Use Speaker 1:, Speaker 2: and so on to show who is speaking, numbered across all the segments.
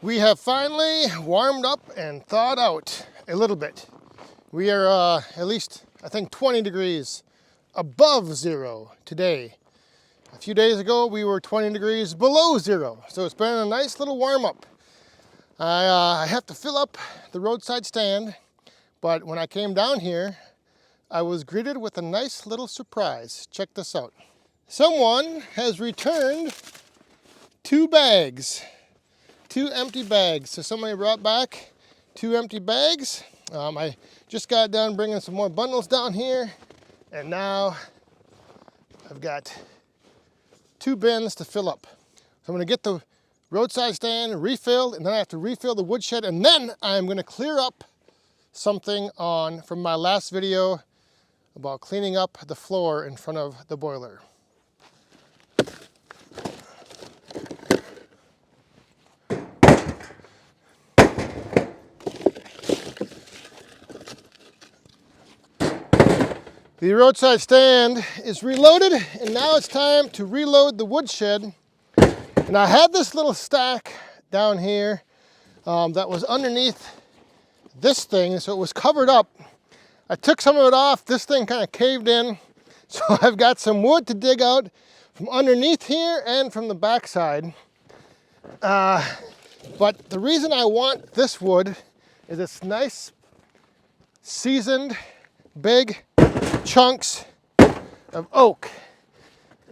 Speaker 1: We have finally warmed up and thawed out a little bit. We are at least, I think, 20 degrees above zero today. A few days ago, we were 20 degrees below zero, so it's been a nice little warm up. I have to fill up the roadside stand, but when I came down here, I was greeted with a nice little surprise. Check this out. Someone has returned 2 bags. 2 empty bags. So somebody brought back 2 empty bags. I just got done bringing some more bundles down here, and now I've got 2 bins to fill up. So I'm gonna get the roadside stand refilled, and then I have to refill the woodshed, and then I'm gonna clear up something from my last video about cleaning up the floor in front of the boiler. The roadside stand is reloaded, and now it's time to reload the woodshed. And I had this little stack down here that was underneath this thing, so it was covered up. I took some of it off, this thing kind of caved in, so I've got some wood to dig out from underneath here and from the backside. But the reason I want this wood is it's nice, seasoned, big chunks of oak.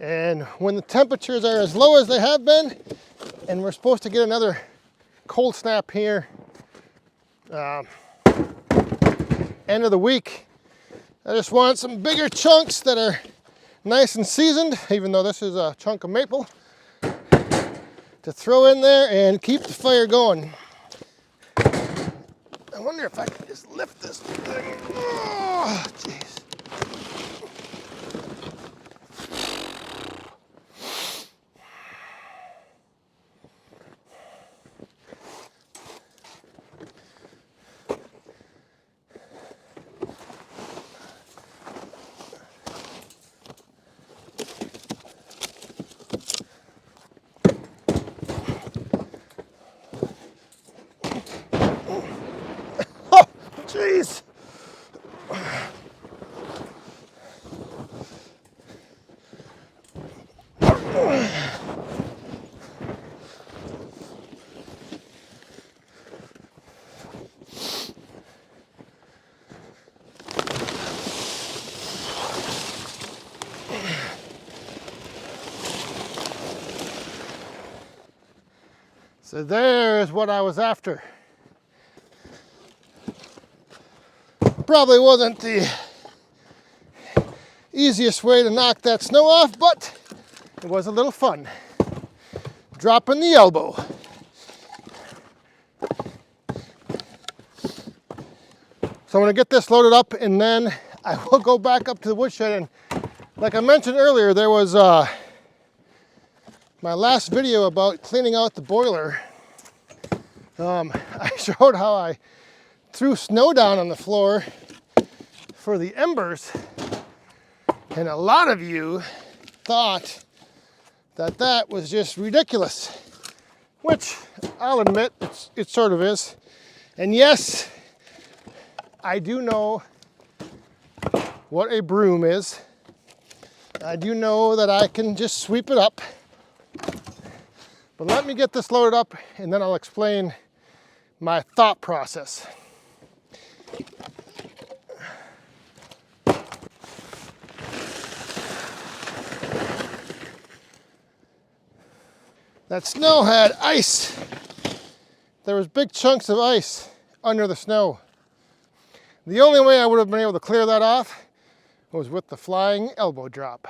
Speaker 1: And when the temperatures are as low as they have been, and we're supposed to get another cold snap here end of the week, I just want some bigger chunks that are nice and seasoned, even though this is a chunk of maple, to throw in there and keep the fire going. I wonder if I can just lift this thing. Oh, jeez. Jeez. So there's what I was after. Probably wasn't the easiest way to knock that snow off, but it was a little fun. Dropping the elbow. So I'm gonna get this loaded up, and then I will go back up to the woodshed. And like I mentioned earlier, there was my last video about cleaning out the boiler. I showed how I threw snow down on the floor for the embers, and a lot of you thought that that was just ridiculous, which I'll admit it sort of is. And yes, I do know what a broom is. I do know that I can just sweep it up. But let me get this loaded up, and then I'll explain my thought process. That snow had ice. There was big chunks of ice under the snow. The only way I would have been able to clear that off was with the flying elbow drop.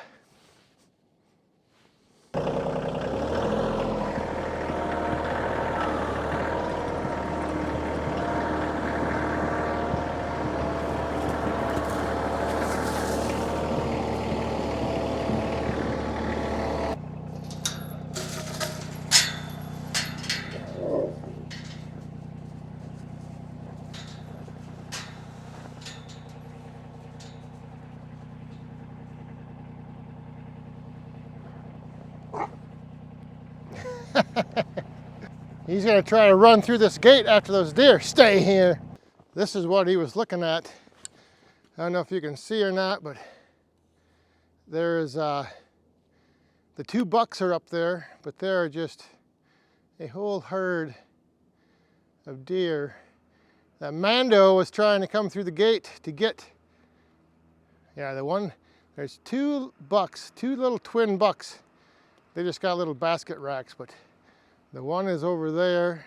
Speaker 1: He's gonna try to run through this gate after those deer. Stay here. This is what he was looking at. I don't know if you can see or not, but there is, the 2 bucks are up there, but there are just a whole herd of deer. That Mando was trying to come through the gate to get, yeah, there's 2 bucks, 2 little twin bucks. They just got little basket racks, but the one is over there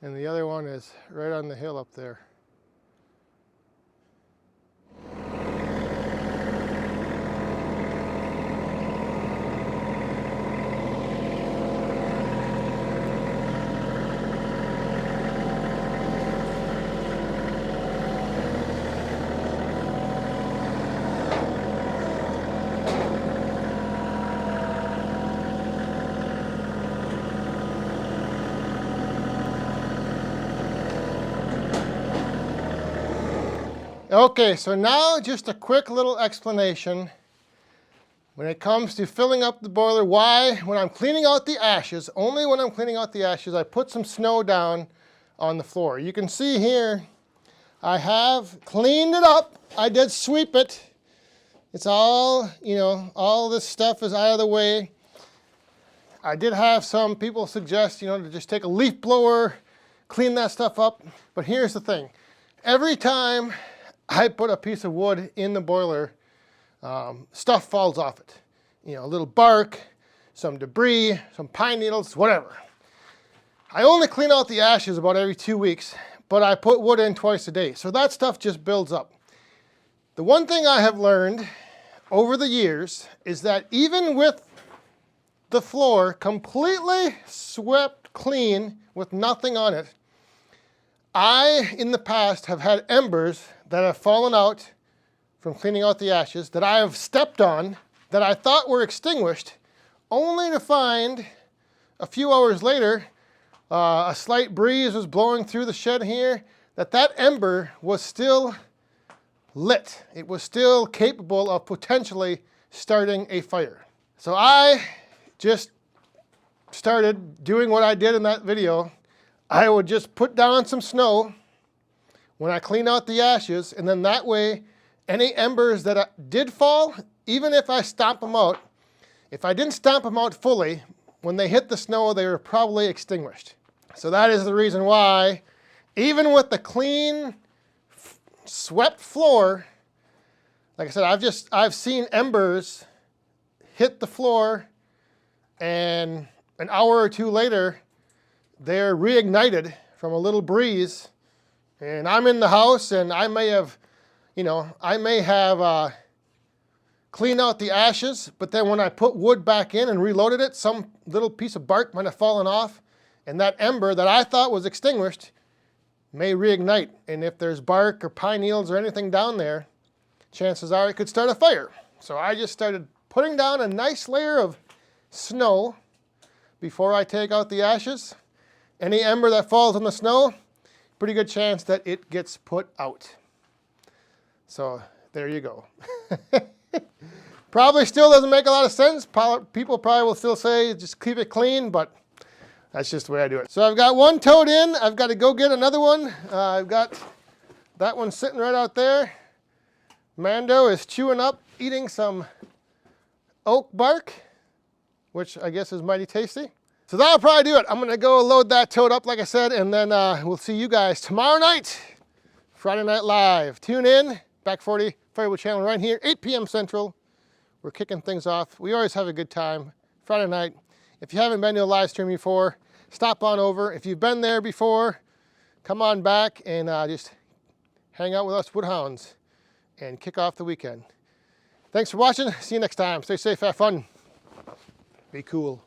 Speaker 1: and the other one is right on the hill up there. Okay, so now just a quick little explanation when it comes to filling up the boiler. Why, when I'm cleaning out the ashes, only when I'm cleaning out the ashes, I put some snow down on the floor. You can see here, I have cleaned it up. I did sweep it. It's all, you know, all this stuff is out of the way. I did have some people suggest, you know, to just take a leaf blower, clean that stuff up. But here's the thing. Every time I put a piece of wood in the boiler, stuff falls off it. You know, a little bark, some debris, some pine needles, whatever. I only clean out the ashes about every 2 weeks, but I put wood in twice a day. So that stuff just builds up. The one thing I have learned over the years is that even with the floor completely swept clean with nothing on it, I, in the past, have had embers that have fallen out from cleaning out the ashes that I have stepped on that I thought were extinguished, only to find a few hours later, a slight breeze was blowing through the shed here, that ember was still lit. It was still capable of potentially starting a fire. So I just started doing what I did in that video. I would just put down some snow when I clean out the ashes, and then that way, any embers that did fall, even if I stomp them out, if I didn't stomp them out fully, when they hit the snow, they were probably extinguished. So that is the reason why, even with the clean, swept floor, like I said, I've seen embers hit the floor, and an hour or two later, they're reignited from a little breeze. And I'm in the house, and I may have, cleaned out the ashes, but then when I put wood back in and reloaded it, some little piece of bark might have fallen off, and that ember that I thought was extinguished may reignite. And if there's bark or pine needles or anything down there, chances are it could start a fire. So I just started putting down a nice layer of snow before I take out the ashes. Any ember that falls in the snow, pretty good chance that it gets put out. So there you go. Probably still doesn't make a lot of sense. People probably will still say just keep it clean, but that's just the way I do it. So I've got one tote in. I've got to go get another one. I've got that one sitting right out there. Mando is chewing up, eating some oak bark, which I guess is mighty tasty. So that'll probably do it. I'm gonna go load that tote up, like I said, and then we'll see you guys tomorrow night, Friday Night Live. Tune in, Back 40 Firewood channel right here, 8 p.m. Central. We're kicking things off. We always have a good time, Friday night. If you haven't been to a live stream before, stop on over. If you've been there before, come on back and just hang out with us Woodhounds and kick off the weekend. Thanks for watching. See you next time. Stay safe, have fun, be cool.